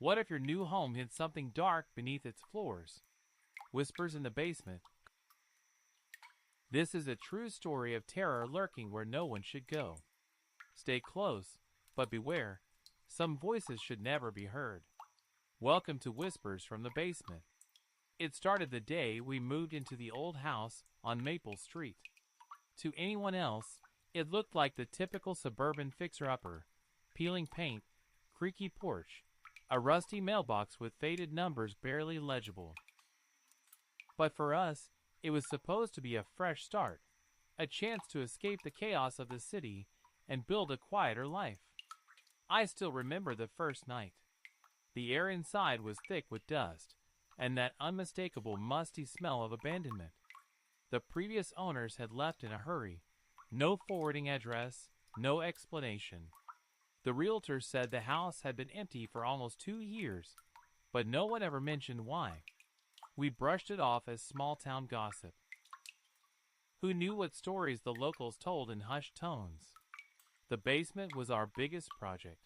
What if your new home hid something dark beneath its floors? Whispers in the basement. This is a true story of terror lurking where no one should go. Stay close, but beware. Some voices should never be heard. Welcome to Whispers from the Basement. It started the day we moved into the old house on Maple Street. To anyone else, it looked like the typical suburban fixer-upper: peeling paint, creaky porch, a rusty mailbox with faded numbers barely legible. But for us, it was supposed to be a fresh start, a chance to escape the chaos of the city and build a quieter life. I still remember the first night. The air inside was thick with dust, and that unmistakable musty smell of abandonment. The previous owners had left in a hurry. No forwarding address, no explanation. The realtor said the house had been empty for almost 2 years, but no one ever mentioned why. We brushed it off as small-town gossip. Who knew what stories the locals told in hushed tones? The basement was our biggest project.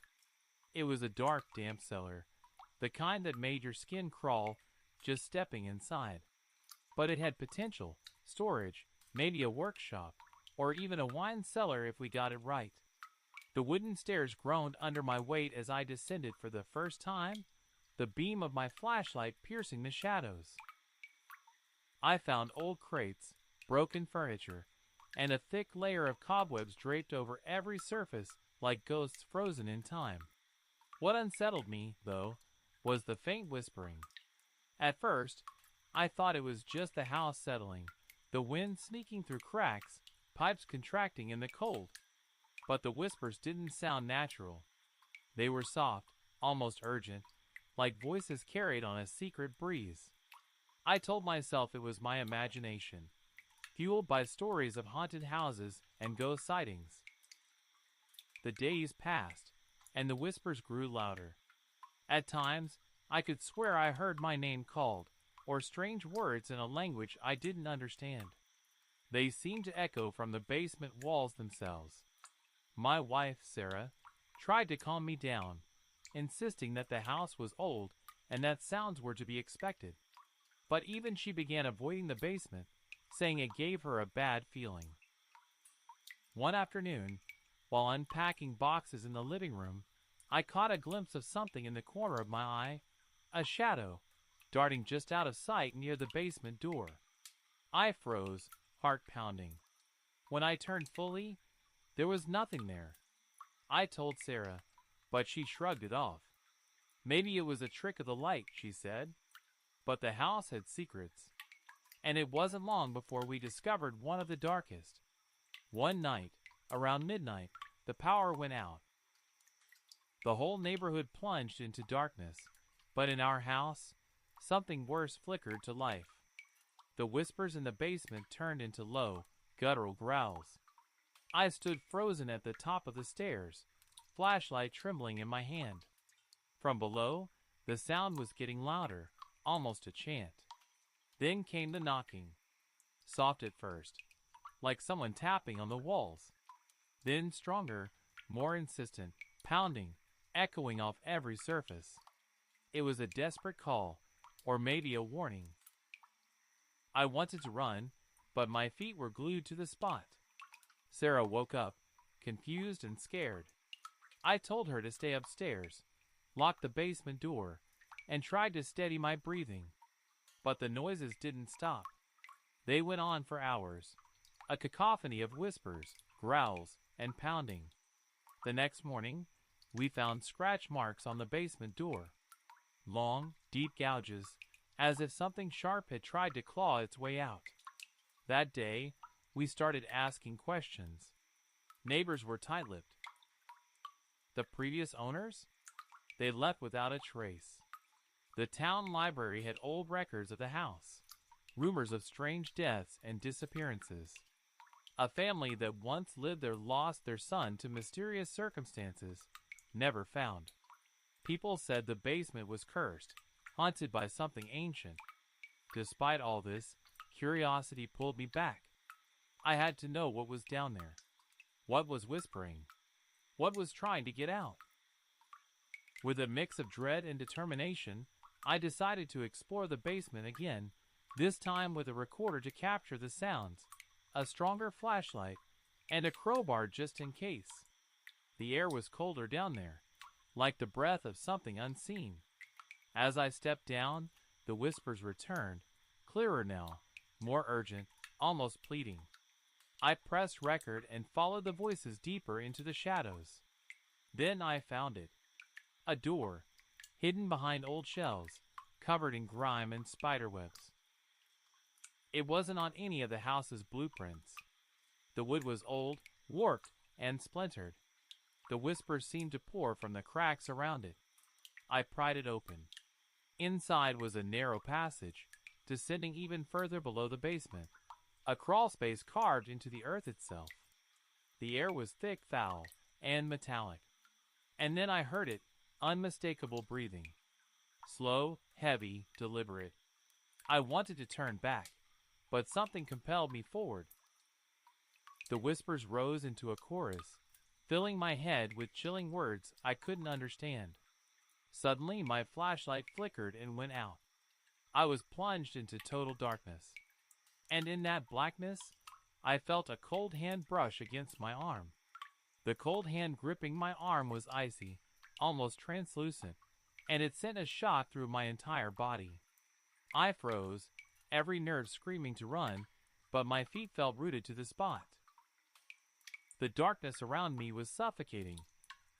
It was a dark, damp cellar, the kind that made your skin crawl just stepping inside. But it had potential: storage, maybe a workshop, or even a wine cellar if we got it right. The wooden stairs groaned under my weight as I descended for the first time, the beam of my flashlight piercing the shadows. I found old crates, broken furniture, and a thick layer of cobwebs draped over every surface like ghosts frozen in time. What unsettled me, though, was the faint whispering. At first, I thought it was just the house settling, the wind sneaking through cracks, pipes contracting in the cold. But the whispers didn't sound natural. They were soft, almost urgent, like voices carried on a secret breeze. I told myself it was my imagination, fueled by stories of haunted houses and ghost sightings. The days passed, and the whispers grew louder. At times, I could swear I heard my name called, or strange words in a language I didn't understand. They seemed to echo from the basement walls themselves. My wife, Sarah, tried to calm me down, insisting that the house was old and that sounds were to be expected. But even she began avoiding the basement, saying it gave her a bad feeling. One afternoon, while unpacking boxes in the living room, I caught a glimpse of something in the corner of my eye, a shadow, darting just out of sight near the basement door. I froze, heart pounding. When I turned fully, there was nothing there. I told Sarah, but she shrugged it off. Maybe it was a trick of the light, she said. But the house had secrets. And it wasn't long before we discovered one of the darkest. One night, around midnight, the power went out. The whole neighborhood plunged into darkness, but in our house, something worse flickered to life. The whispers in the basement turned into low, guttural growls. I stood frozen at the top of the stairs, flashlight trembling in my hand. From below, the sound was getting louder, almost a chant. Then came the knocking. Soft at first, like someone tapping on the walls. Then stronger, more insistent, pounding, echoing off every surface. It was a desperate call, or maybe a warning. I wanted to run, but my feet were glued to the spot. Sarah woke up, confused and scared. I told her to stay upstairs, locked the basement door, and tried to steady my breathing. But the noises didn't stop. They went on for hours, a cacophony of whispers, growls, and pounding. The next morning, we found scratch marks on the basement door. Long, deep gouges, as if something sharp had tried to claw its way out. That day, we started asking questions. Neighbors were tight-lipped. The previous owners? They left without a trace. The town library had old records of the house, rumors of strange deaths and disappearances. A family that once lived there lost their son to mysterious circumstances, never found. People said the basement was cursed, haunted by something ancient. Despite all this, curiosity pulled me back. I had to know what was down there. What was whispering? What was trying to get out? With a mix of dread and determination, I decided to explore the basement again, this time with a recorder to capture the sounds, a stronger flashlight, and a crowbar just in case. The air was colder down there, like the breath of something unseen. As I stepped down, the whispers returned, clearer now, more urgent, almost pleading. I pressed record and followed the voices deeper into the shadows. Then I found it. A door, hidden behind old shelves, covered in grime and spiderwebs. It wasn't on any of the house's blueprints. The wood was old, warped, and splintered. The whispers seemed to pour from the cracks around it. I pried it open. Inside was a narrow passage, descending even further below the basement, a crawl space carved into the earth itself. The air was thick, foul, and metallic. And then I heard it, unmistakable breathing. Slow, heavy, deliberate. I wanted to turn back, but something compelled me forward. The whispers rose into a chorus, filling my head with chilling words I couldn't understand. Suddenly, my flashlight flickered and went out. I was plunged into total darkness. And in that blackness, I felt a cold hand brush against my arm. The cold hand gripping my arm was icy, almost translucent, and it sent a shock through my entire body. I froze, every nerve screaming to run, but my feet felt rooted to the spot. The darkness around me was suffocating,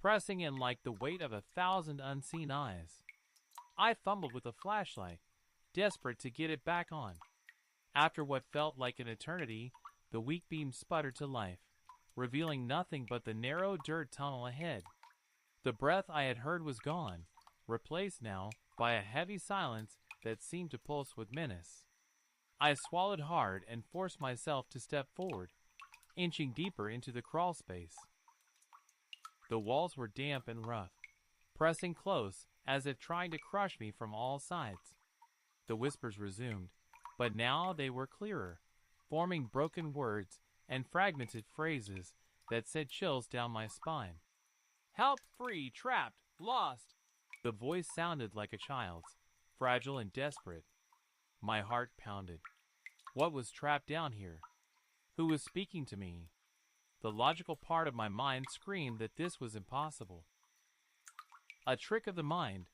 pressing in like the weight of 1,000 unseen eyes. I fumbled with the flashlight, desperate to get it back on. After what felt like an eternity, the weak beam sputtered to life, revealing nothing but the narrow dirt tunnel ahead. The breath I had heard was gone, replaced now by a heavy silence that seemed to pulse with menace. I swallowed hard and forced myself to step forward, inching deeper into the crawl space. The walls were damp and rough, pressing close as if trying to crush me from all sides. The whispers resumed, but now they were clearer, forming broken words and fragmented phrases that sent chills down my spine. "Help, free, trapped, lost." The voice sounded like a child's, fragile and desperate. My heart pounded. What was trapped down here? Who was speaking to me? The logical part of my mind screamed that this was impossible. A trick of the mind,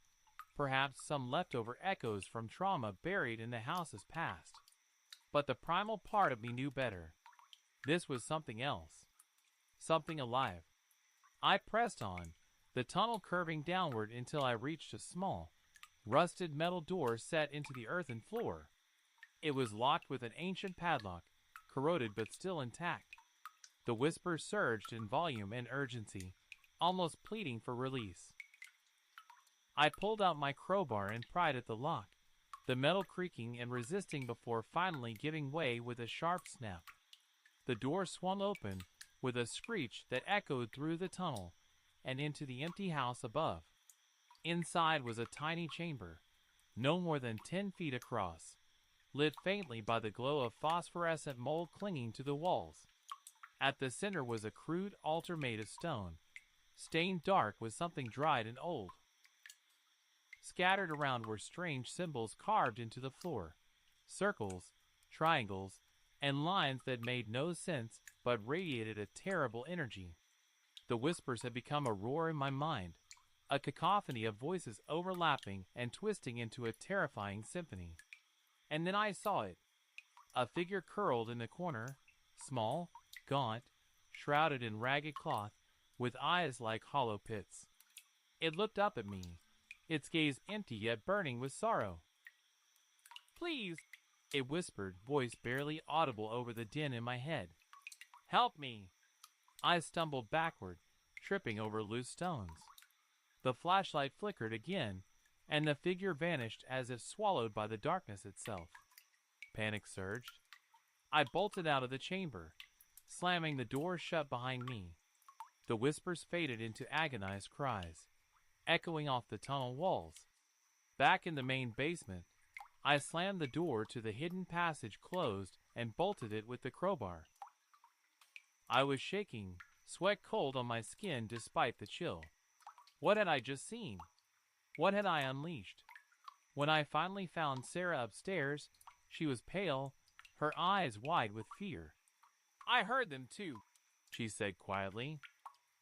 perhaps some leftover echoes from trauma buried in the house's past. But the primal part of me knew better. This was something else. Something alive. I pressed on, the tunnel curving downward until I reached a small, rusted metal door set into the earthen floor. It was locked with an ancient padlock, corroded but still intact. The whispers surged in volume and urgency, almost pleading for release. I pulled out my crowbar and pried at the lock, the metal creaking and resisting before finally giving way with a sharp snap. The door swung open with a screech that echoed through the tunnel and into the empty house above. Inside was a tiny chamber, no more than 10 feet across, lit faintly by the glow of phosphorescent mold clinging to the walls. At the center was a crude altar made of stone, stained dark with something dried and old. Scattered around were strange symbols carved into the floor, circles, triangles, and lines that made no sense but radiated a terrible energy. The whispers had become a roar in my mind, a cacophony of voices overlapping and twisting into a terrifying symphony. And then I saw it. A figure curled in the corner, small, gaunt, shrouded in ragged cloth, with eyes like hollow pits. It looked up at me, its gaze empty yet burning with sorrow. "Please," it whispered, voice barely audible over the din in my head. "Help me." I stumbled backward, tripping over loose stones. The flashlight flickered again, and the figure vanished as if swallowed by the darkness itself. Panic surged. I bolted out of the chamber, slamming the door shut behind me. The whispers faded into agonized cries, echoing off the tunnel walls. Back in the main basement, I slammed the door to the hidden passage closed and bolted it with the crowbar. I was shaking, sweat cold on my skin despite the chill. What had I just seen? What had I unleashed? When I finally found Sarah upstairs, she was pale, her eyes wide with fear. "I heard them too," she said quietly.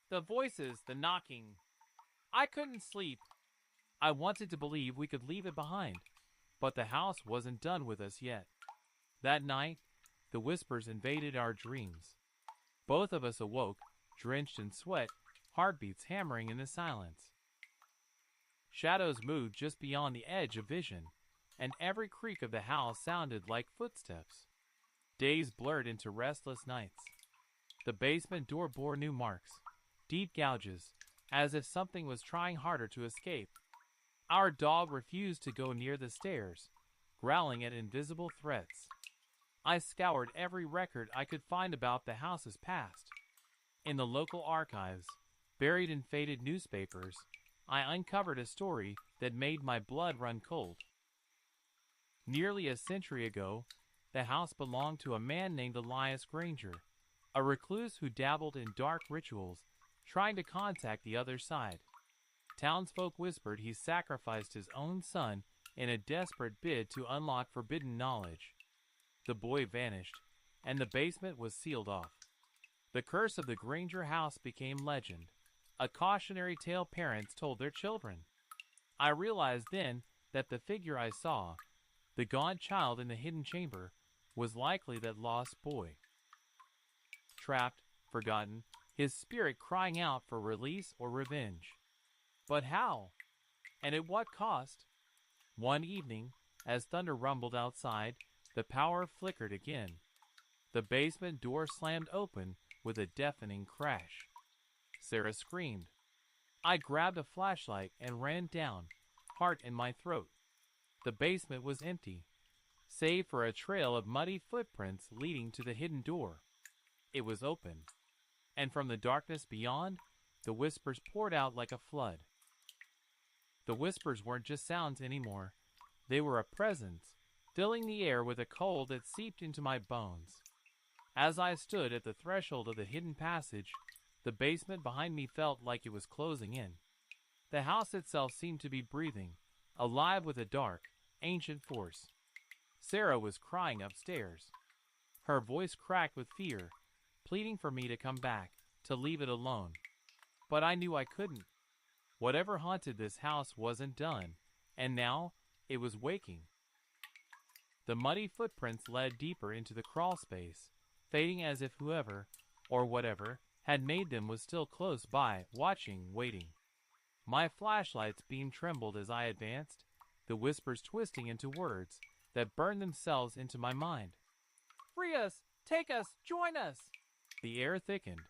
"The voices, the knocking. I couldn't sleep." I wanted to believe we could leave it behind, but the house wasn't done with us yet. That night, the whispers invaded our dreams. Both of us awoke, drenched in sweat, heartbeats hammering in the silence. Shadows moved just beyond the edge of vision, and every creak of the house sounded like footsteps. Days blurred into restless nights. The basement door bore new marks, deep gouges, as if something was trying harder to escape. Our dog refused to go near the stairs, growling at invisible threats. I scoured every record I could find about the house's past. In the local archives, buried in faded newspapers, I uncovered a story that made my blood run cold. Nearly a century ago, the house belonged to a man named Elias Granger, a recluse who dabbled in dark rituals, trying to contact the other side. Townsfolk whispered he sacrificed his own son in a desperate bid to unlock forbidden knowledge. The boy vanished, and the basement was sealed off. The curse of the Granger house became legend, a cautionary tale parents told their children. I realized then that the figure I saw, the gaunt child in the hidden chamber, was likely that lost boy. Trapped, forgotten, his spirit crying out for release or revenge. But how? And at what cost? One evening, as thunder rumbled outside, the power flickered again. The basement door slammed open with a deafening crash. Sarah screamed. I grabbed a flashlight and ran down, heart in my throat. The basement was empty, save for a trail of muddy footprints leading to the hidden door. It was open, and from the darkness beyond, the whispers poured out like a flood. The whispers weren't just sounds anymore. They were a presence, filling the air with a cold that seeped into my bones. As I stood at the threshold of the hidden passage, the basement behind me felt like it was closing in. The house itself seemed to be breathing, alive with a dark, ancient force. Sarah was crying upstairs. Her voice cracked with fear, pleading for me to come back, to leave it alone. But I knew I couldn't. Whatever haunted this house wasn't done, and now it was waking. The muddy footprints led deeper into the crawl space, fading as if whoever, or whatever, had made them was still close by, watching, waiting. My flashlight's beam trembled as I advanced, the whispers twisting into words that burned themselves into my mind. "Free us! Take us! Join us!" The air thickened,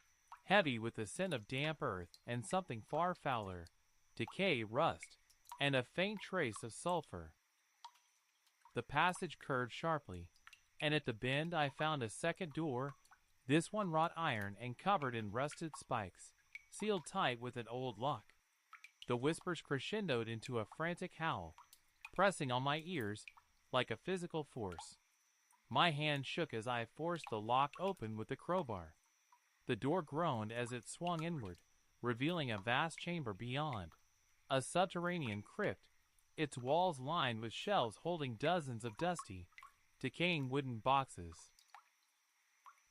heavy with the scent of damp earth and something far fouler, decay, rust, and a faint trace of sulfur. The passage curved sharply, and at the bend I found a second door, this one wrought iron and covered in rusted spikes, sealed tight with an old lock. The whispers crescendoed into a frantic howl, pressing on my ears like a physical force. My hand shook as I forced the lock open with the crowbar. The door groaned as it swung inward, revealing a vast chamber beyond, a subterranean crypt, its walls lined with shelves holding dozens of dusty, decaying wooden boxes.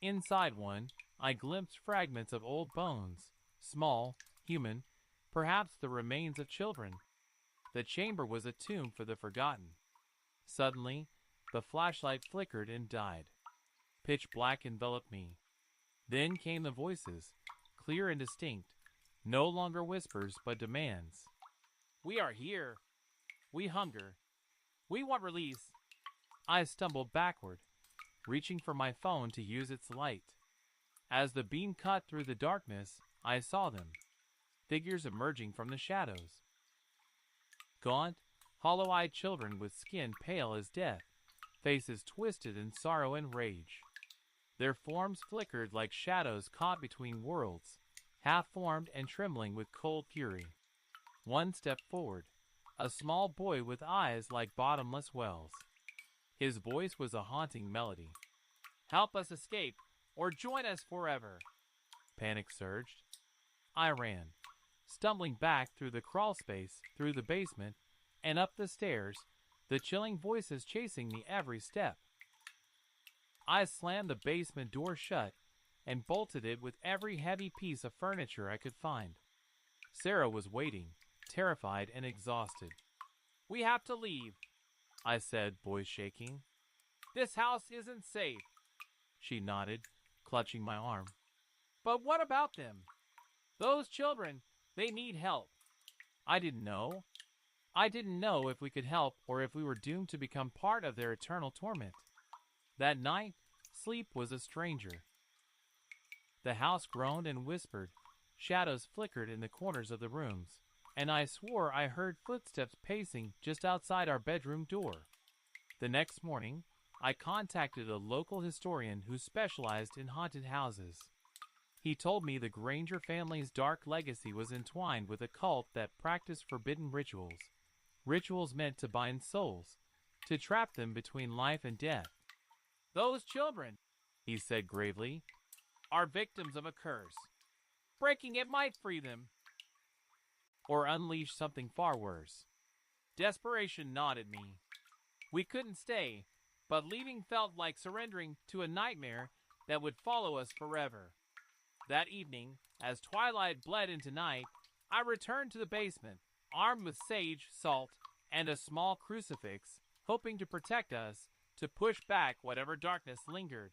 Inside one, I glimpsed fragments of old bones, small, human, perhaps the remains of children. The chamber was a tomb for the forgotten. Suddenly, the flashlight flickered and died. Pitch black enveloped me. Then came the voices, clear and distinct, no longer whispers but demands. "We are here. We hunger. We want release." I stumbled backward, reaching for my phone to use its light. As the beam cut through the darkness, I saw them, figures emerging from the shadows. Gaunt, hollow-eyed children with skin pale as death, faces twisted in sorrow and rage. Their forms flickered like shadows caught between worlds, half-formed and trembling with cold fury. One stepped forward, a small boy with eyes like bottomless wells. His voice was a haunting melody. "Help us escape, or join us forever!" Panic surged. I ran, stumbling back through the crawl space, through the basement, and up the stairs, the chilling voices chasing me every step. I slammed the basement door shut and bolted it with every heavy piece of furniture I could find. Sarah was waiting, terrified and exhausted. "We have to leave," I said, voice shaking. "This house isn't safe." She nodded, clutching my arm. "But what about them? Those children, they need help." I didn't know. I didn't know if we could help or if we were doomed to become part of their eternal torment. That night, sleep was a stranger. The house groaned and whispered, shadows flickered in the corners of the rooms, and I swore I heard footsteps pacing just outside our bedroom door. The next morning, I contacted a local historian who specialized in haunted houses. He told me the Granger family's dark legacy was entwined with a cult that practiced forbidden rituals. Rituals meant to bind souls, to trap them between life and death. "Those children," he said gravely, "are victims of a curse. Breaking it might free them, or unleash something far worse." Desperation gnawed at me. We couldn't stay, but leaving felt like surrendering to a nightmare that would follow us forever. That evening, as twilight bled into night, I returned to the basement, armed with sage, salt, and a small crucifix, hoping to protect us, to push back whatever darkness lingered.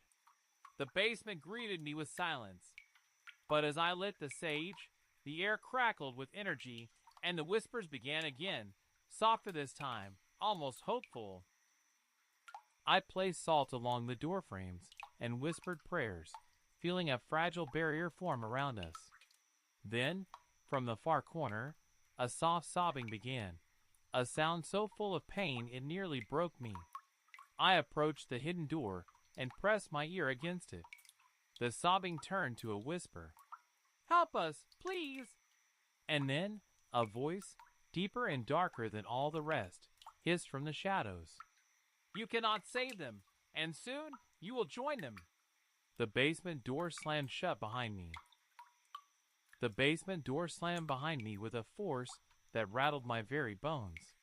The basement greeted me with silence, but as I lit the sage, the air crackled with energy, and the whispers began again, softer this time, almost hopeful. I placed salt along the door frames and whispered prayers, feeling a fragile barrier form around us. Then, from the far corner, a soft sobbing began, a sound so full of pain it nearly broke me. I approached the hidden door and pressed my ear against it. The sobbing turned to a whisper. "Help us, please!" And then, a voice, deeper and darker than all the rest, hissed from the shadows. "You cannot save them, and soon you will join them." The basement door slammed shut behind me. The basement door slammed behind me with a force that rattled my very bones.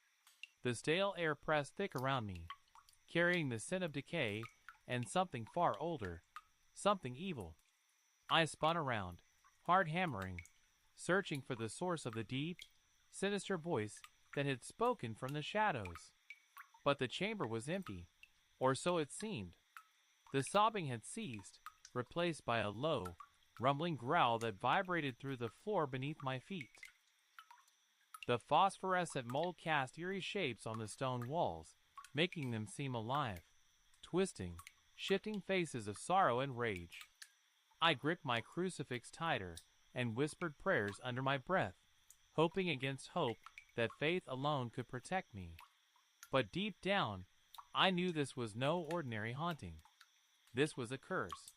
The stale air pressed thick around me, carrying the scent of decay and something far older, something evil. I spun around, hard hammering, searching for the source of the deep, sinister voice that had spoken from the shadows. But the chamber was empty, or so it seemed. The sobbing had ceased, replaced by a low, rumbling growl that vibrated through the floor beneath my feet. The phosphorescent mold cast eerie shapes on the stone walls, making them seem alive, twisting, shifting faces of sorrow and rage. I gripped my crucifix tighter and whispered prayers under my breath, hoping against hope that faith alone could protect me. But deep down, I knew this was no ordinary haunting. This was a curse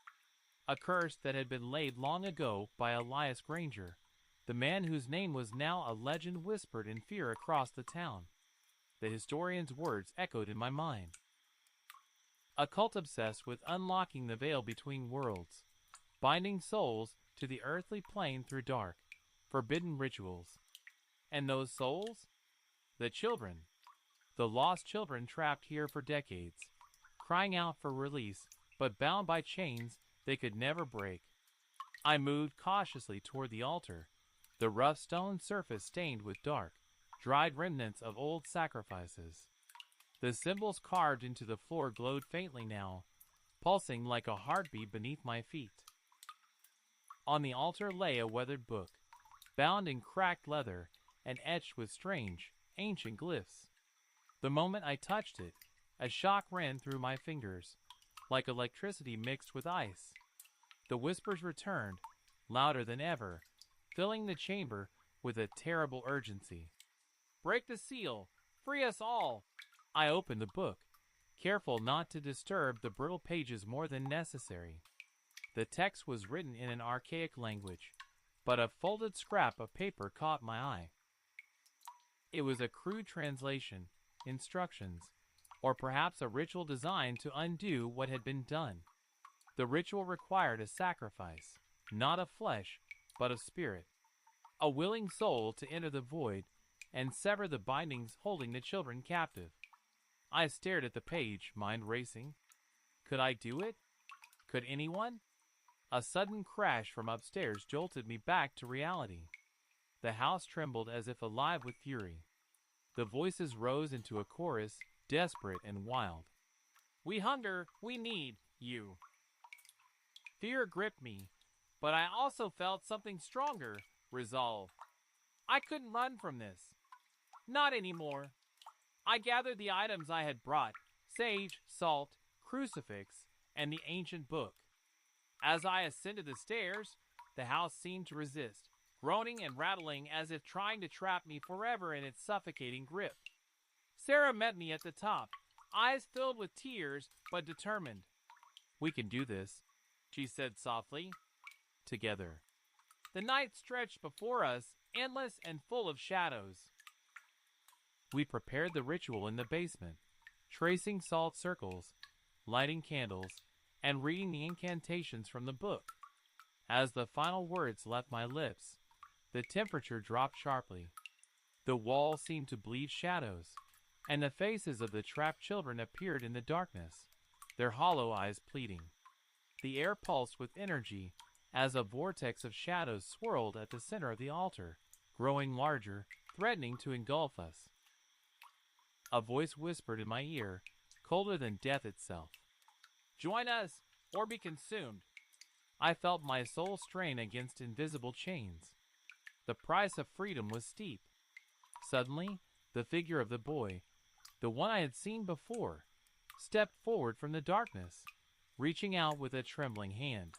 that had been laid long ago by Elias Granger, the man whose name was now a legend whispered in fear across the town. The historian's words echoed in my mind. A cult obsessed with unlocking the veil between worlds, binding souls to the earthly plane through dark, forbidden rituals. And those souls? The children. The lost children trapped here for decades, crying out for release, but bound by chains they could never break. I moved cautiously toward the altar, the rough stone surface stained with dark, dried remnants of old sacrifices. The symbols carved into the floor glowed faintly now, pulsing like a heartbeat beneath my feet. On the altar lay a weathered book, bound in cracked leather and etched with strange, ancient glyphs. The moment I touched it, a shock ran through my fingers, like electricity mixed with ice. The whispers returned, louder than ever, filling the chamber with a terrible urgency. "Break the seal! Free us all!" I opened the book, careful not to disturb the brittle pages more than necessary. The text was written in an archaic language, but a folded scrap of paper caught my eye. It was a crude translation, instructions, or perhaps a ritual designed to undo what had been done. The ritual required a sacrifice, not of flesh, but of spirit. a willing soul to enter the void and sever the bindings holding the children captive. I stared at the page, mind racing. Could I do it? Could anyone? A sudden crash from upstairs jolted me back to reality. The house trembled as if alive with fury. The voices rose into a chorus, desperate and wild. We hunger, we need you. Fear gripped me, but I also felt something stronger, resolve. I couldn't run from this. Not anymore. I gathered the items I had brought, sage, salt, crucifix, and the ancient book. As I ascended the stairs, the house seemed to resist, groaning and rattling as if trying to trap me forever in its suffocating grip. Sarah met me at the top, eyes filled with tears but determined. We can do this, she said softly. Together. The night stretched before us, endless and full of shadows. We prepared the ritual in the basement, tracing salt circles, lighting candles, and reading the incantations from the book. As the final words left my lips, the temperature dropped sharply. The wall seemed to bleed shadows, and the faces of the trapped children appeared in the darkness, their hollow eyes pleading. The air pulsed with energy as a vortex of shadows swirled at the center of the altar, growing larger, threatening to engulf us. A voice whispered in my ear, colder than death itself. Join us, or be consumed. I felt my soul strain against invisible chains. The price of freedom was steep. Suddenly, the figure of the boy, the one I had seen before, stepped forward from the darkness, reaching out with a trembling hand.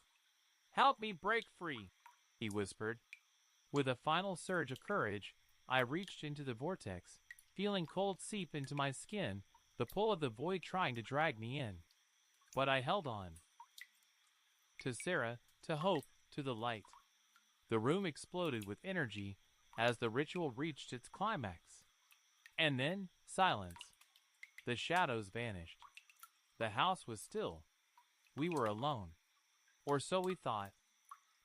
Help me break free, he whispered. With a final surge of courage, I reached into the vortex, feeling cold seep into my skin, the pull of the void trying to drag me in. But I held on. To Sarah, to hope, to the light. The room exploded with energy as the ritual reached its climax. And then, silence. The shadows vanished. The house was still. We were alone. Or so we thought.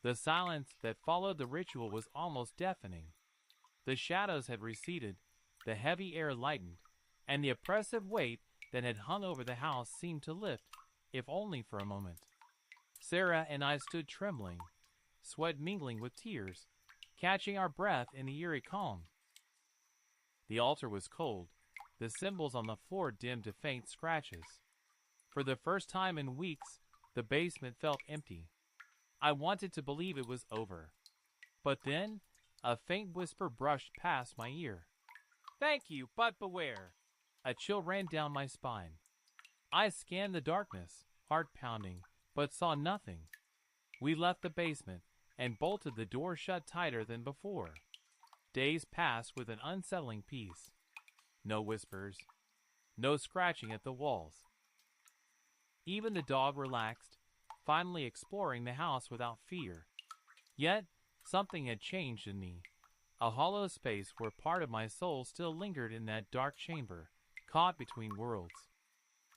The silence that followed the ritual was almost deafening. The shadows had receded, the heavy air lightened, and the oppressive weight that had hung over the house seemed to lift, if only for a moment. Sarah and I stood trembling, sweat mingling with tears, catching our breath in the eerie calm. The altar was cold, the symbols on the floor dimmed to faint scratches. For the first time in weeks, the basement felt empty. I wanted to believe it was over. But then, a faint whisper brushed past my ear. Thank you, but beware. A chill ran down my spine. I scanned the darkness, heart pounding, but saw nothing. We left the basement and bolted the door shut tighter than before. Days passed with an unsettling peace. No whispers, no scratching at the walls. Even the dog relaxed, finally exploring the house without fear. Yet, something had changed in me. A hollow space where part of my soul still lingered in that dark chamber, caught between worlds.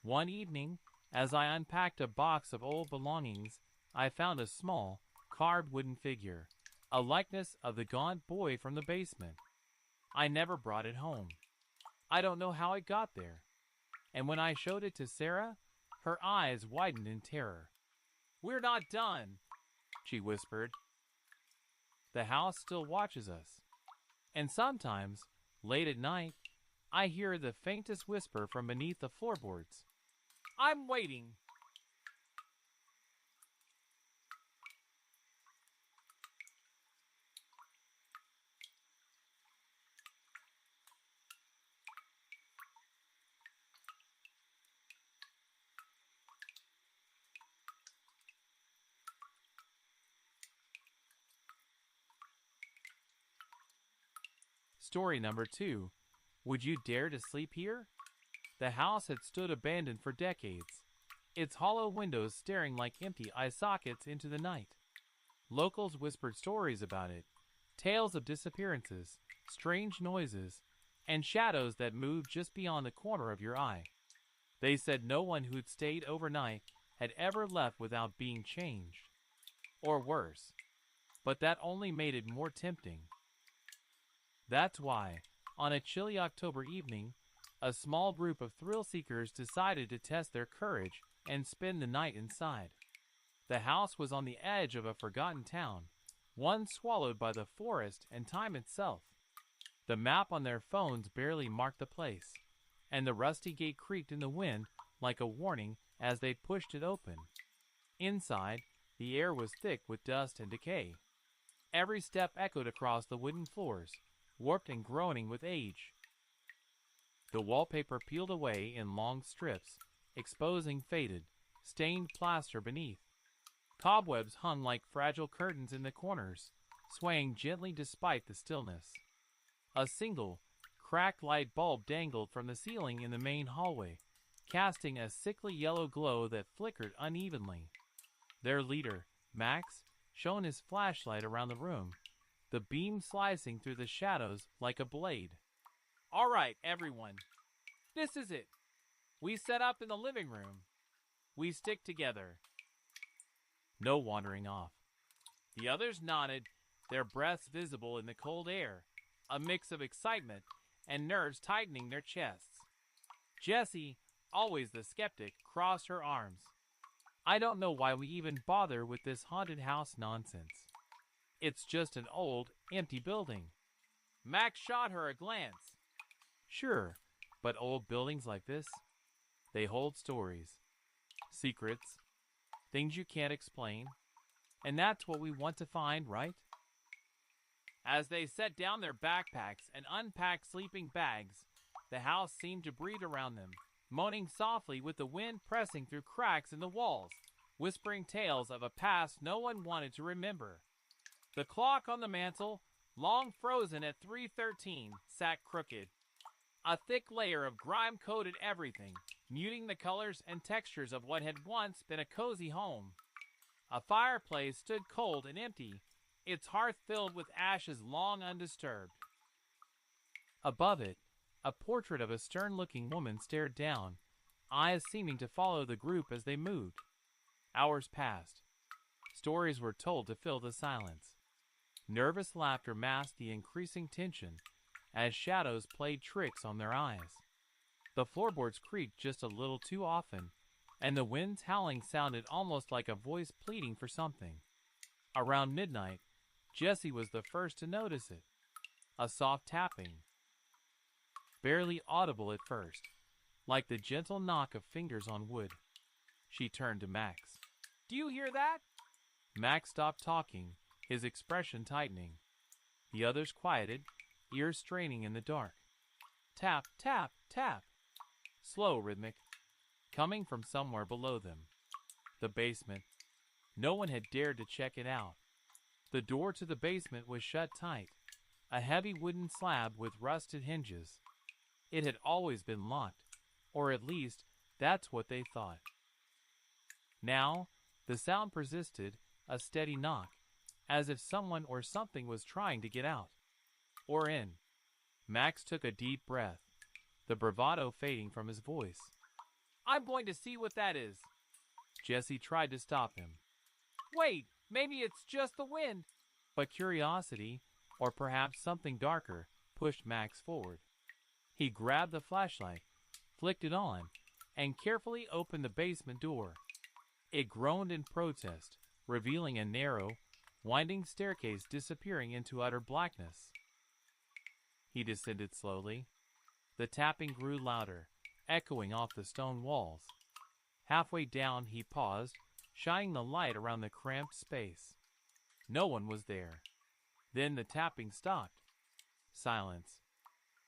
One evening, as I unpacked a box of old belongings, I found a small, carved wooden figure, a likeness of the gaunt boy from the basement. I never brought it home. I don't know how it got there. And when I showed it to Sarah, her eyes widened in terror. We're not done, she whispered. The house still watches us. And sometimes, late at night, I hear the faintest whisper from beneath the floorboards. I'm waiting. Story number 2. Would you dare to sleep here? The house had stood abandoned for decades, its hollow windows staring like empty eye sockets into the night. Locals whispered stories about it, tales of disappearances, strange noises, and shadows that moved just beyond the corner of your eye. They said no one who'd stayed overnight had ever left without being changed. Or worse. But that only made it more tempting. That's why, on a chilly October evening, a small group of thrill seekers decided to test their courage and spend the night inside. The house was on the edge of a forgotten town, one swallowed by the forest and time itself. The map on their phones barely marked the place, and the rusty gate creaked in the wind like a warning as they pushed it open. Inside, the air was thick with dust and decay. Every step echoed across the wooden floors, warped and groaning with age. The wallpaper peeled away in long strips, exposing faded, stained plaster beneath. Cobwebs hung like fragile curtains in the corners, swaying gently despite the stillness. A single, cracked light bulb dangled from the ceiling in the main hallway, casting a sickly yellow glow that flickered unevenly. Their leader, Max, shone his flashlight around the room, the beam slicing through the shadows like a blade. "All right, everyone. This is it. We set up in the living room. We stick together." No wandering off. The others nodded, their breaths visible in the cold air, a mix of excitement and nerves tightening their chests. Jessie, always the skeptic, crossed her arms. "I don't know why we even bother with this haunted house nonsense. It's just an old, empty building." Max shot her a glance. "Sure, but old buildings like this, they hold stories, secrets, things you can't explain, and that's what we want to find, right?" As they set down their backpacks and unpacked sleeping bags, the house seemed to breathe around them, moaning softly with the wind pressing through cracks in the walls, whispering tales of a past no one wanted to remember. The clock on the mantel, long frozen at 3:13, sat crooked. A thick layer of grime coated everything, muting the colors and textures of what had once been a cozy home. A fireplace stood cold and empty, its hearth filled with ashes long undisturbed. Above it, a portrait of a stern-looking woman stared down, eyes seeming to follow the group as they moved. Hours passed. Stories were told to fill the silence. Nervous laughter masked the increasing tension as shadows played tricks on their eyes. The floorboards creaked just a little too often, and the wind's howling sounded almost like a voice pleading for something. Around midnight, Jessie was the first to notice it. A soft tapping, barely audible at first, like the gentle knock of fingers on wood. She turned to Max. "Do you hear that?" Max stopped talking, his expression tightening. The others quieted, ears straining in the dark. Tap, tap, tap. Slow, rhythmic, coming from somewhere below them. The basement. No one had dared to check it out. The door to the basement was shut tight, a heavy wooden slab with rusted hinges. It had always been locked, or at least that's what they thought. Now, the sound persisted, a steady knock, as if someone or something was trying to get out. Or in. Max took a deep breath, the bravado fading from his voice. "I'm going to see what that is." Jessie tried to stop him. "Wait, maybe it's just the wind." But curiosity, or perhaps something darker, pushed Max forward. He grabbed the flashlight, flicked it on, and carefully opened the basement door. It groaned in protest, revealing a narrow, winding staircase disappearing into utter blackness. He descended slowly. The tapping grew louder, echoing off the stone walls. Halfway down he paused, shining the light around the cramped space. No one was there. Then the tapping stopped. Silence.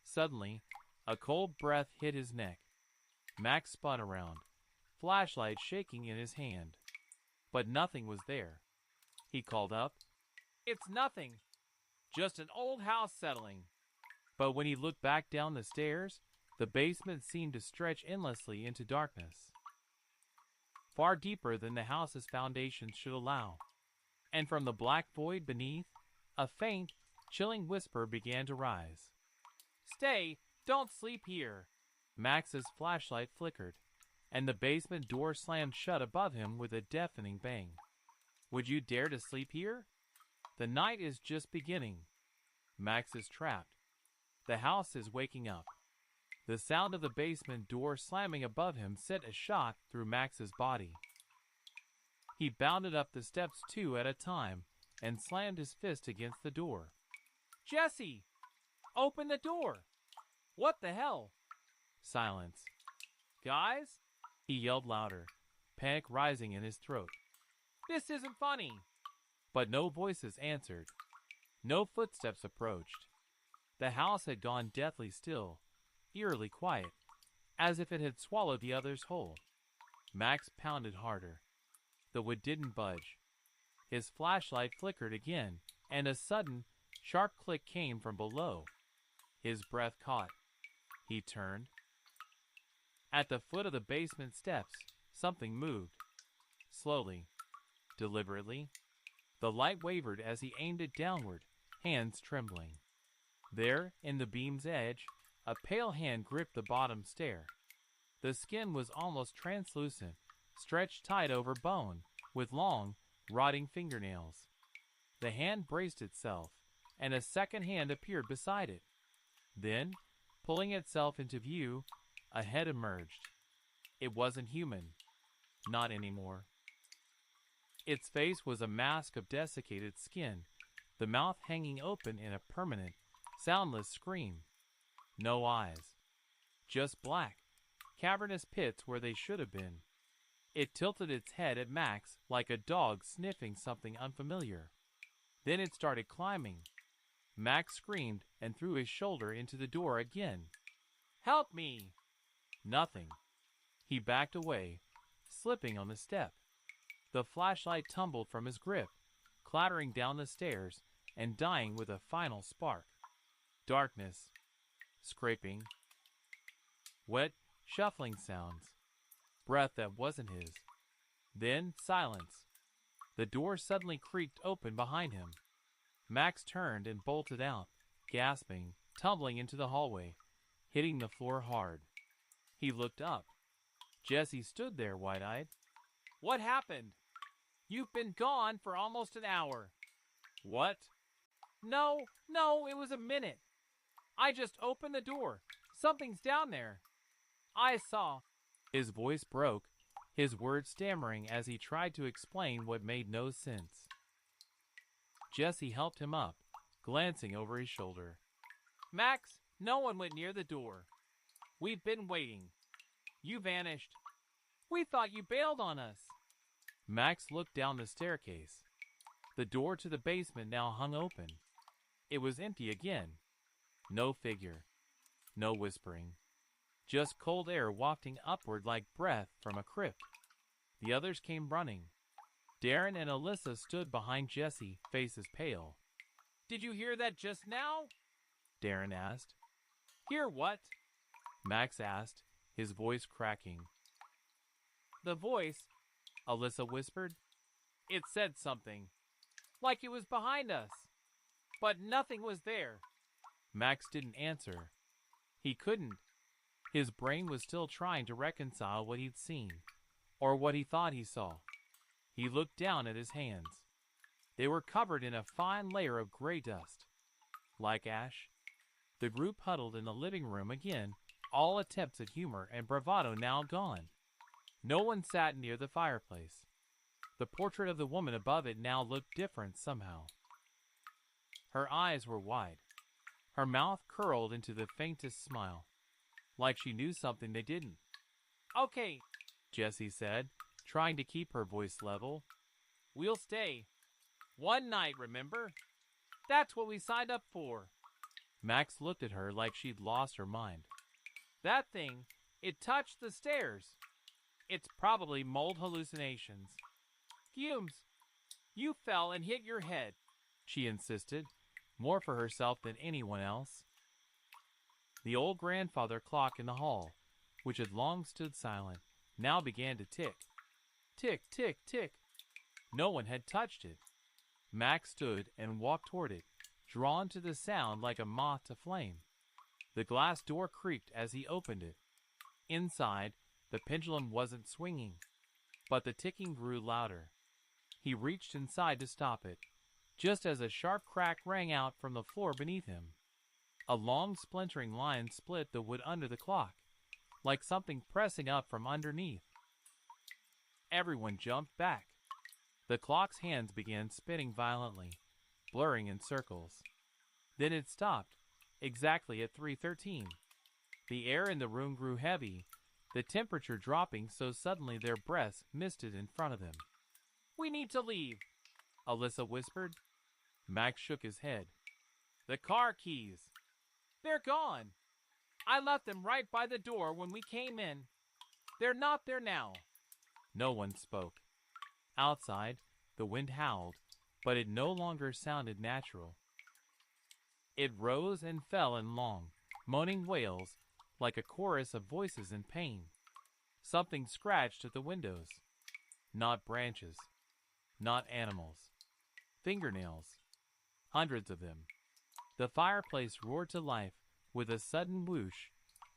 Suddenly, a cold breath hit his neck. Max spun around, flashlight shaking in his hand. But nothing was there. He called up, "It's nothing. Just an old house settling." But when he looked back down the stairs, the basement seemed to stretch endlessly into darkness, far deeper than the house's foundations should allow. And from the black void beneath, a faint, chilling whisper began to rise. "Stay, don't sleep here." Max's flashlight flickered, and the basement door slammed shut above him with a deafening bang. "Would you dare to sleep here? The night is just beginning." Max is trapped, The house is waking up. The sound of the basement door slamming above him sent a shock through Max's body. He bounded up the steps 2 at a time and slammed his fist against the door. "Jesse! Open the door! What the hell?" Silence. "Guys?" He yelled louder, panic rising in his throat. "This isn't funny!" But no voices answered. No footsteps approached. The house had gone deathly still, eerily quiet, as if it had swallowed the others whole. Max pounded harder. The wood didn't budge. His flashlight flickered again, and a sudden, sharp click came from below. His breath caught. He turned. At the foot of the basement steps, something moved. Slowly, deliberately. The light wavered as he aimed it downward, hands trembling. There, in the beam's edge, a pale hand gripped the bottom stair. The skin was almost translucent, stretched tight over bone, with long, rotting fingernails. The hand braced itself, and a second hand appeared beside it. Then, pulling itself into view, a head emerged. It wasn't human. Not anymore. Its face was a mask of desiccated skin, the mouth hanging open in a permanent, soundless scream. No eyes. Just black, cavernous pits where they should have been. It tilted its head at Max like a dog sniffing something unfamiliar. Then it started climbing. Max screamed and threw his shoulder into the door again. "Help me!" Nothing. He backed away, slipping on the step. The flashlight tumbled from his grip, clattering down the stairs and dying with a final spark. Darkness. Scraping. Wet, shuffling sounds. Breath that wasn't his. Then silence. The door suddenly creaked open behind him. Max turned and bolted out, gasping, tumbling into the hallway, hitting the floor hard. He looked up. Jesse stood there wide-eyed. "What happened?" "You've been gone for almost an hour." "What?" No, it was a minute. I just opened the door. Something's down there. I saw." His voice broke, his words stammering as he tried to explain what made no sense. Jesse helped him up, glancing over his shoulder. "Max, no one went near the door. We've been waiting. You vanished. We thought you bailed on us." Max looked down the staircase. The door to the basement now hung open. It was empty again. No figure. No whispering. Just cold air wafting upward like breath from a crypt. The others came running. Darren and Alyssa stood behind Jesse, faces pale. "Did you hear that just now?" Darren asked. "Hear what?" Max asked, his voice cracking. "The voice," Alyssa whispered. "It said something. Like it was behind us. But nothing was there." Max didn't answer. He couldn't. His brain was still trying to reconcile what he'd seen, or what he thought he saw. He looked down at his hands. They were covered in a fine layer of gray dust. Like ash. The group huddled in the living room again, all attempts at humor and bravado now gone. No one sat near the fireplace. The portrait of the woman above it now looked different somehow. Her eyes were wide. Her mouth curled into the faintest smile, like she knew something they didn't. "Okay," Jessie said, trying to keep her voice level. "We'll stay. One night, remember? That's what we signed up for." Max looked at her like she'd lost her mind. "That thing, it touched the stairs. It's probably mold hallucinations. Fumes. You fell and hit your head," she insisted, more for herself than anyone else. The old grandfather clock in the hall, which had long stood silent, now began to tick. Tick, tick, tick. No one had touched it. Max stood and walked toward it, drawn to the sound like a moth to flame. The glass door creaked as he opened it. Inside, the pendulum wasn't swinging, but the ticking grew louder. He reached inside to stop it, just as a sharp crack rang out from the floor beneath him. A long splintering line split the wood under the clock, like something pressing up from underneath. Everyone jumped back. The clock's hands began spinning violently, blurring in circles. Then it stopped, exactly at 3:13. The air in the room grew heavy, the temperature dropping so suddenly their breaths misted in front of them. "We need to leave," Alyssa whispered. Max shook his head. "The car keys. They're gone. I left them right by the door when we came in. They're not there now." No one spoke. Outside, the wind howled, but it no longer sounded natural. It rose and fell in long, moaning wails, like a chorus of voices in pain. Something scratched at the windows. Not branches. Not animals. Fingernails. Hundreds of them. The fireplace roared to life with a sudden whoosh,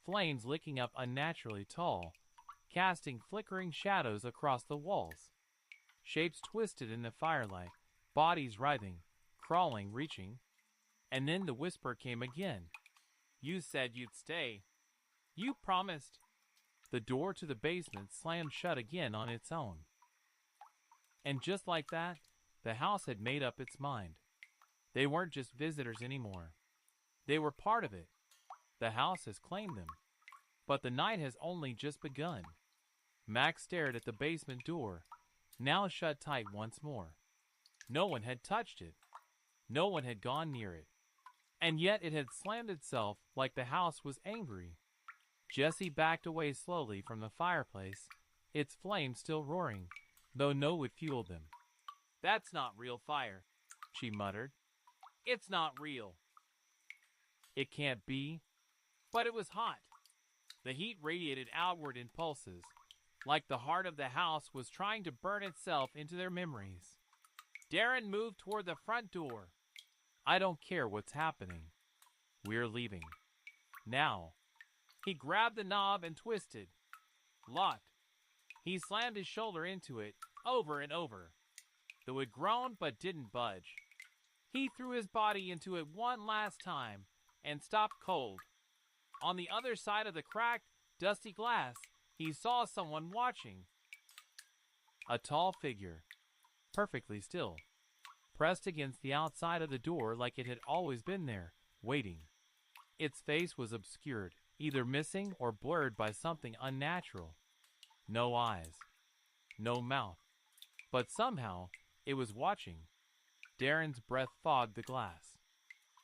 flames licking up unnaturally tall, casting flickering shadows across the walls. Shapes twisted in the firelight, bodies writhing, crawling, reaching. And then the whisper came again. "You said you'd stay. You promised." The door to the basement slammed shut again on its own. And just like that, the house had made up its mind. They weren't just visitors anymore. They were part of it. The house has claimed them. But the night has only just begun. Max stared at the basement door, now shut tight once more. No one had touched it. No one had gone near it. And yet it had slammed itself like the house was angry. Jessie backed away slowly from the fireplace, its flames still roaring, though no wood fueled them. "That's not real fire," she muttered. "It's not real." "It can't be." But it was hot. The heat radiated outward in pulses, like the heart of the house was trying to burn itself into their memories. Darren moved toward the front door. "I don't care what's happening. We're leaving. Now." He grabbed the knob and twisted. Locked. He slammed his shoulder into it, over and over. The wood groaned but didn't budge. He threw his body into it one last time and stopped cold. On the other side of the cracked, dusty glass, he saw someone watching. A tall figure, perfectly still, pressed against the outside of the door like it had always been there, waiting. Its face was obscured, either missing or blurred by something unnatural. No eyes. No mouth. But somehow, it was watching. Darren's breath fogged the glass.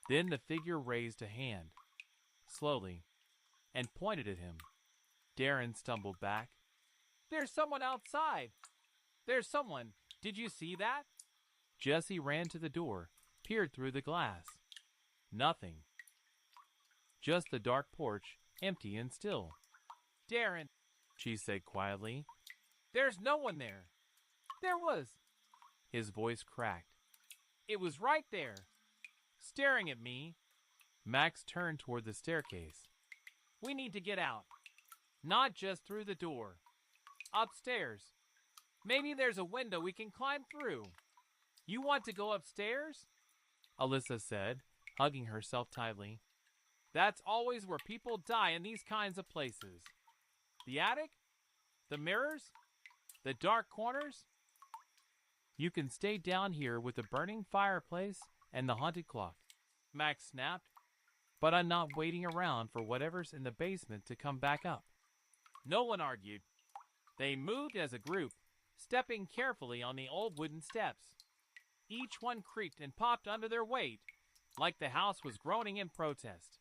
Then the figure raised a hand, slowly, and pointed at him. Darren stumbled back. "There's someone outside! There's someone! Did you see that?" Jessie ran to the door, peered through the glass. Nothing. Just the dark porch, empty and still. "Darren," she said quietly, "there's no one there." "There was." His voice cracked. "It was right there, staring at me." Max turned toward the staircase. "We need to get out. Not just through the door. Upstairs. Maybe there's a window we can climb through." "You want to go upstairs?" Alyssa said, hugging herself tightly. "That's always where people die in these kinds of places. The attic? The mirrors? The dark corners?" "You can stay down here with the burning fireplace and the haunted clock," Max snapped. "But I'm not waiting around for whatever's in the basement to come back up." No one argued. They moved as a group, stepping carefully on the old wooden steps. Each one creaked and popped under their weight, like the house was groaning in protest.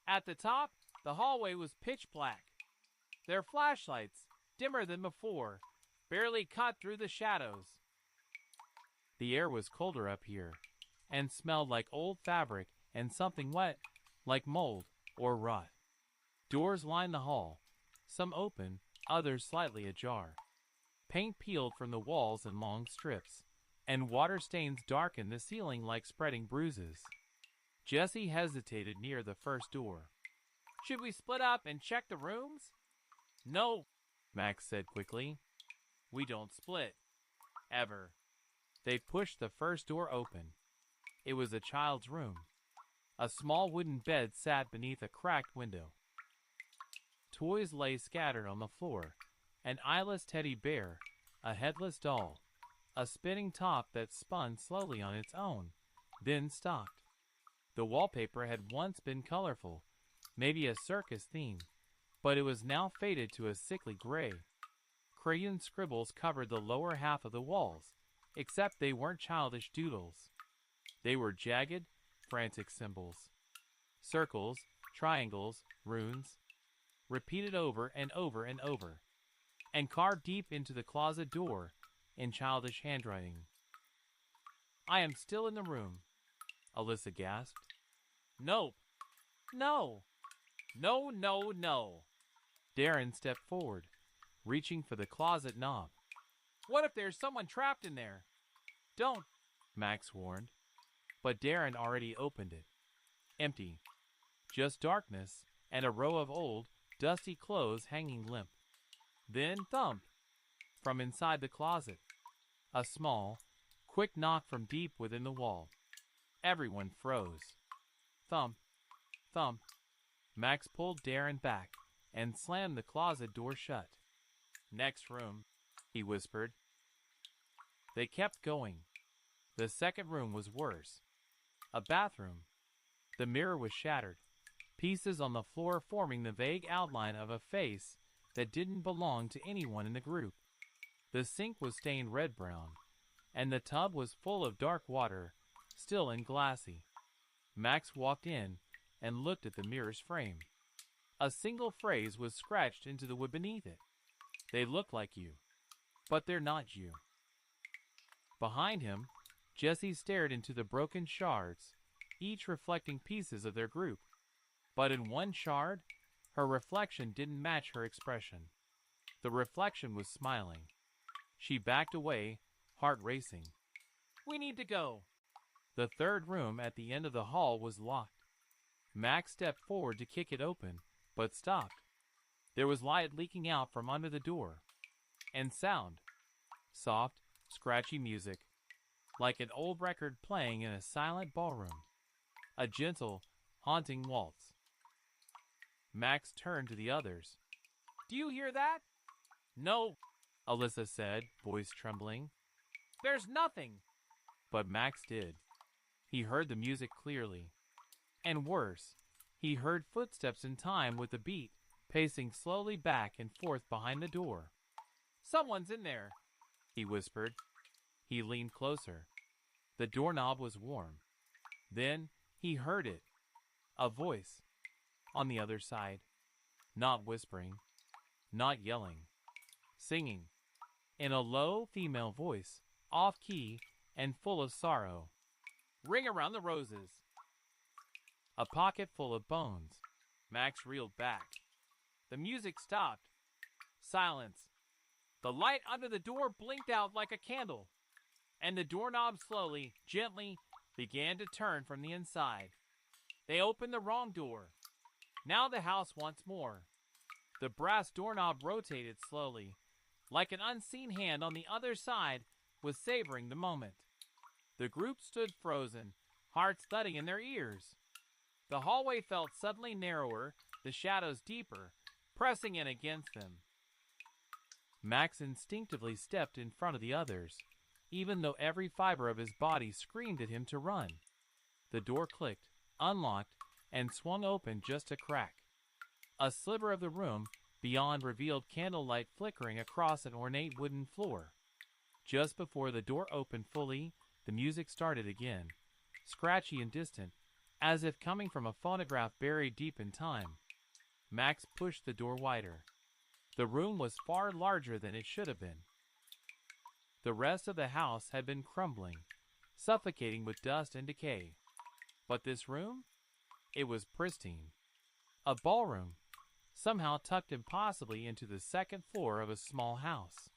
At the top, the hallway was pitch black. Their flashlights, dimmer than before, barely cut through the shadows. The air was colder up here, and smelled like old fabric and something wet, like mold or rot. Doors lined the hall, some open, others slightly ajar. Paint peeled from the walls in long strips, and water stains darkened the ceiling like spreading bruises. Jessie hesitated near the first door. "Should we split up and check the rooms?" "No," Max said quickly. "We don't split. Ever." They pushed the first door open. It was a child's room. A small wooden bed sat beneath a cracked window. Toys lay scattered on the floor. An eyeless teddy bear, a headless doll, a spinning top that spun slowly on its own, then stopped. The wallpaper had once been colorful, maybe a circus theme, but it was now faded to a sickly gray. Crayon scribbles covered the lower half of the walls, except they weren't childish doodles. They were jagged, frantic symbols. Circles, triangles, runes, repeated over and over and over, and carved deep into the closet door in childish handwriting. "I am still in the room," Alyssa gasped. "Nope. No. No, no, no." Darren stepped forward, reaching for the closet knob. "What if there's someone trapped in there?" "Don't," Max warned. But Darren already opened it. Empty. Just darkness and a row of old, dusty clothes hanging limp. Then thump! From inside the closet. A small, quick knock from deep within the wall. Everyone froze. Thump! Thump! Max pulled Darren back and slammed the closet door shut. "Next room," he whispered. They kept going. The second room was worse. A bathroom. The mirror was shattered, pieces on the floor forming the vague outline of a face that didn't belong to anyone in the group. The sink was stained red-brown, and the tub was full of dark water, still and glassy. Max walked in and looked at the mirror's frame. A single phrase was scratched into the wood beneath it. "They look like you, but they're not you." Behind him, Jessie stared into the broken shards, each reflecting pieces of their group. But in one shard, her reflection didn't match her expression. The reflection was smiling. She backed away, heart racing. "We need to go." The third room at the end of the hall was locked. Max stepped forward to kick it open, but stopped. There was light leaking out from under the door. And sound. Soft, scratchy music, like an old record playing in a silent ballroom. A gentle, haunting waltz. Max turned to the others. "Do you hear that?" "No," Alyssa said, voice trembling. "There's nothing." But Max did. He heard the music clearly. And worse, he heard footsteps in time with the beat, pacing slowly back and forth behind the door. "Someone's in there," he whispered. He leaned closer. The doorknob was warm. Then he heard it. A voice. On the other side. Not whispering. Not yelling. Singing. In a low female voice, off-key and full of sorrow. "Ring around the roses." A pocket full of bones. Max reeled back. The music stopped. Silence. The light under the door blinked out like a candle, and the doorknob slowly, gently, began to turn from the inside. They opened the wrong door. Now the house once more. The brass doorknob rotated slowly, like an unseen hand on the other side was savoring the moment. The group stood frozen, hearts thudding in their ears. The hallway felt suddenly narrower, the shadows deeper, pressing in against them. Max instinctively stepped in front of the others, even though every fiber of his body screamed at him to run. The door clicked, unlocked, and swung open just a crack. A sliver of the room beyond revealed candlelight flickering across an ornate wooden floor. Just before the door opened fully, the music started again, scratchy and distant, as if coming from a phonograph buried deep in time. Max pushed the door wider. The room was far larger than it should have been. The rest of the house had been crumbling, suffocating with dust and decay. But this room? It was pristine. A ballroom, somehow tucked impossibly into the second floor of a small house.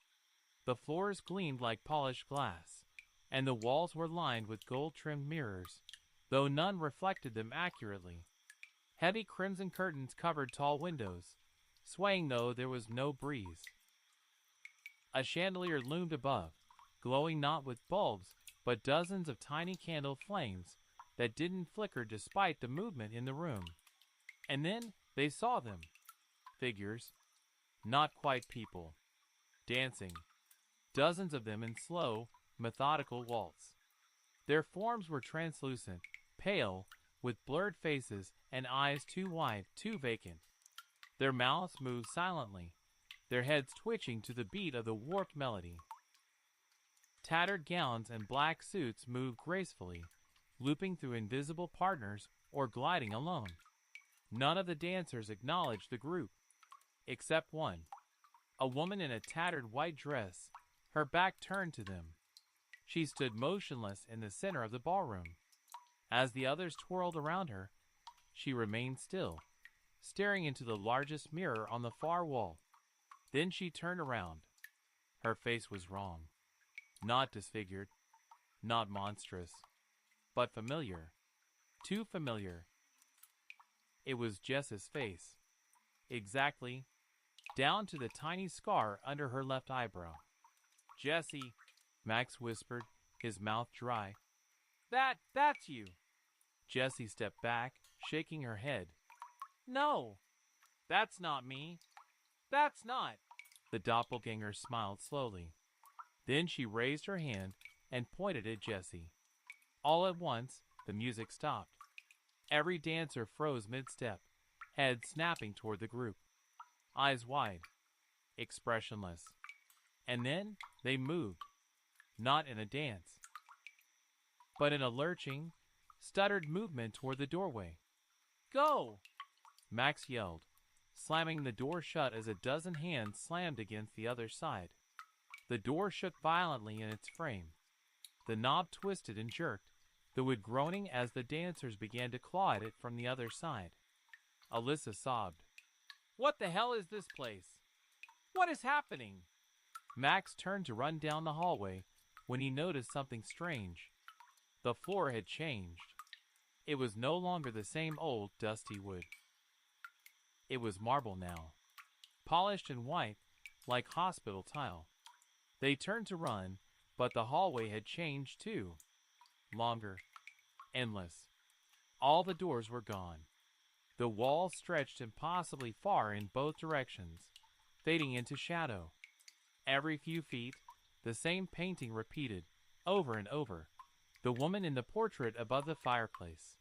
The floors gleamed like polished glass, and the walls were lined with gold-trimmed mirrors, though none reflected them accurately. Heavy crimson curtains covered tall windows, swaying though there was no breeze. A chandelier loomed above, glowing not with bulbs, but dozens of tiny candle flames that didn't flicker despite the movement in the room. And then they saw them. Figures, not quite people, dancing, dozens of them in slow, methodical waltz. Their forms were translucent, pale, with blurred faces and eyes too wide, too vacant. Their mouths moved silently, their heads twitching to the beat of the warped melody. Tattered gowns and black suits moved gracefully, looping through invisible partners or gliding alone. None of the dancers acknowledged the group, except one, a woman in a tattered white dress, her back turned to them. She stood motionless in the center of the ballroom. As the others twirled around her, she remained still, staring into the largest mirror on the far wall. Then she turned around. Her face was wrong. Not disfigured, not monstrous, but familiar. Too familiar. It was Jess's face. Exactly, down to the tiny scar under her left eyebrow. "Jessie," Max whispered, his mouth dry. That's you." Jessie stepped back, shaking her head. "No, that's not me. That's not." The doppelganger smiled slowly. Then she raised her hand and pointed at Jessie. All at once, the music stopped. Every dancer froze mid-step, head snapping toward the group, eyes wide, expressionless. And then they moved, not in a dance, but in a lurching, stuttered movement toward the doorway. "Go!" Max yelled, slamming the door shut as a dozen hands slammed against the other side. The door shook violently in its frame. The knob twisted and jerked, the wood groaning as the dancers began to claw at it from the other side. Alyssa sobbed. "What the hell is this place? What is happening?" Max turned to run down the hallway when he noticed something strange. The floor had changed. It was no longer the same old, dusty wood. It was marble now, polished and white, like hospital tile. They turned to run, but the hallway had changed too. Longer, endless. All the doors were gone. The walls stretched impossibly far in both directions, fading into shadow. Every few feet, the same painting repeated, over and over, the woman in the portrait above the fireplace.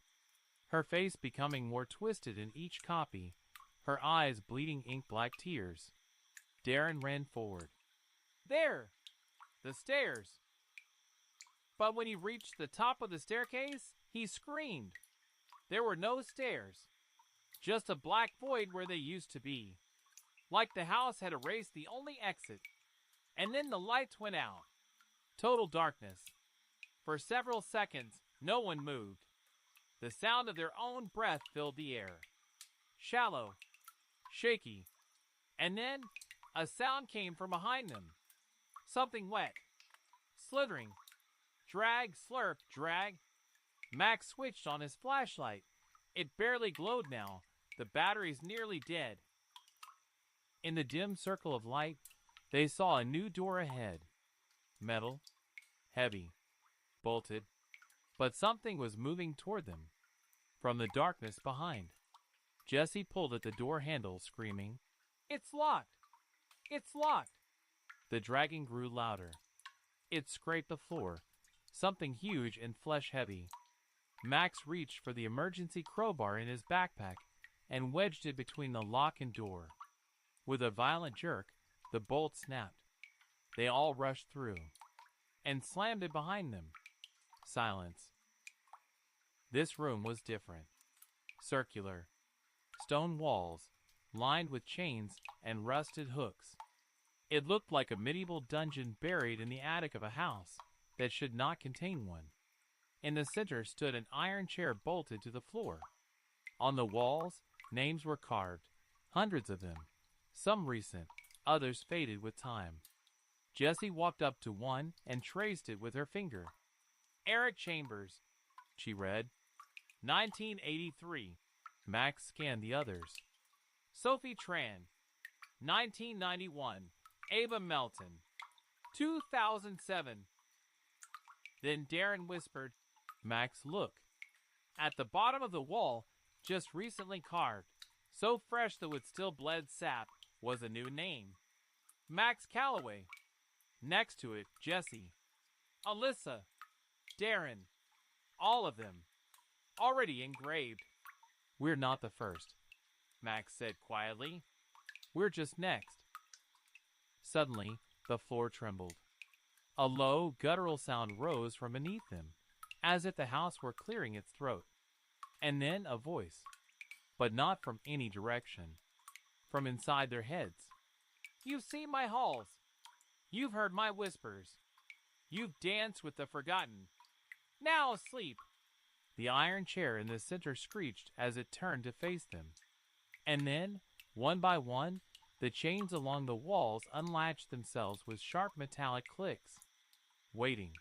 Her face becoming more twisted in each copy, her eyes bleeding ink-black tears. Darren ran forward. "There! The stairs!" But when he reached the top of the staircase, he screamed. There were no stairs, just a black void where they used to be, like the house had erased the only exit. And then the lights went out. Total darkness. For several seconds, no one moved. The sound of their own breath filled the air. Shallow, shaky. And then a sound came from behind them. Something wet, slithering. Drag, slurp, drag. Max switched on his flashlight. It barely glowed now. The battery's nearly dead. In the dim circle of light, they saw a new door ahead. Metal, heavy, bolted, but something was moving toward them, from the darkness behind. Jessie pulled at the door handle, screaming, "It's locked! It's locked!" The dragging grew louder. It scraped the floor, something huge and flesh-heavy. Max reached for the emergency crowbar in his backpack and wedged it between the lock and door. With a violent jerk, the bolt snapped. They all rushed through and slammed it behind them. Silence. This room was different. Circular. Stone walls, lined with chains and rusted hooks. It looked like a medieval dungeon buried in the attic of a house that should not contain one. In the center stood an iron chair bolted to the floor. On the walls, names were carved, hundreds of them, some recent, others faded with time. Jessie walked up to one and traced it with her finger. "Eric Chambers," she read. 1983. Max scanned the others. "Sophie Tran. 1991. Ava Melton. 2007. Then Darren whispered, "Max, look." At the bottom of the wall, just recently carved, so fresh that it still bled sap, was a new name. Max Calloway. Next to it, Jesse, Alyssa, Darren, all of them, already engraved. We're not the first, Max said quietly. We're just next. Suddenly, the floor trembled. A low, guttural sound rose from beneath them, as if the house were clearing its throat. And then a voice, but not from any direction, from inside their heads. You've seen my halls. You've heard my whispers. You've danced with the forgotten. Now sleep. The iron chair in the center screeched as it turned to face them. And then, one by one, the chains along the walls unlatched themselves with sharp metallic clicks. Waiting.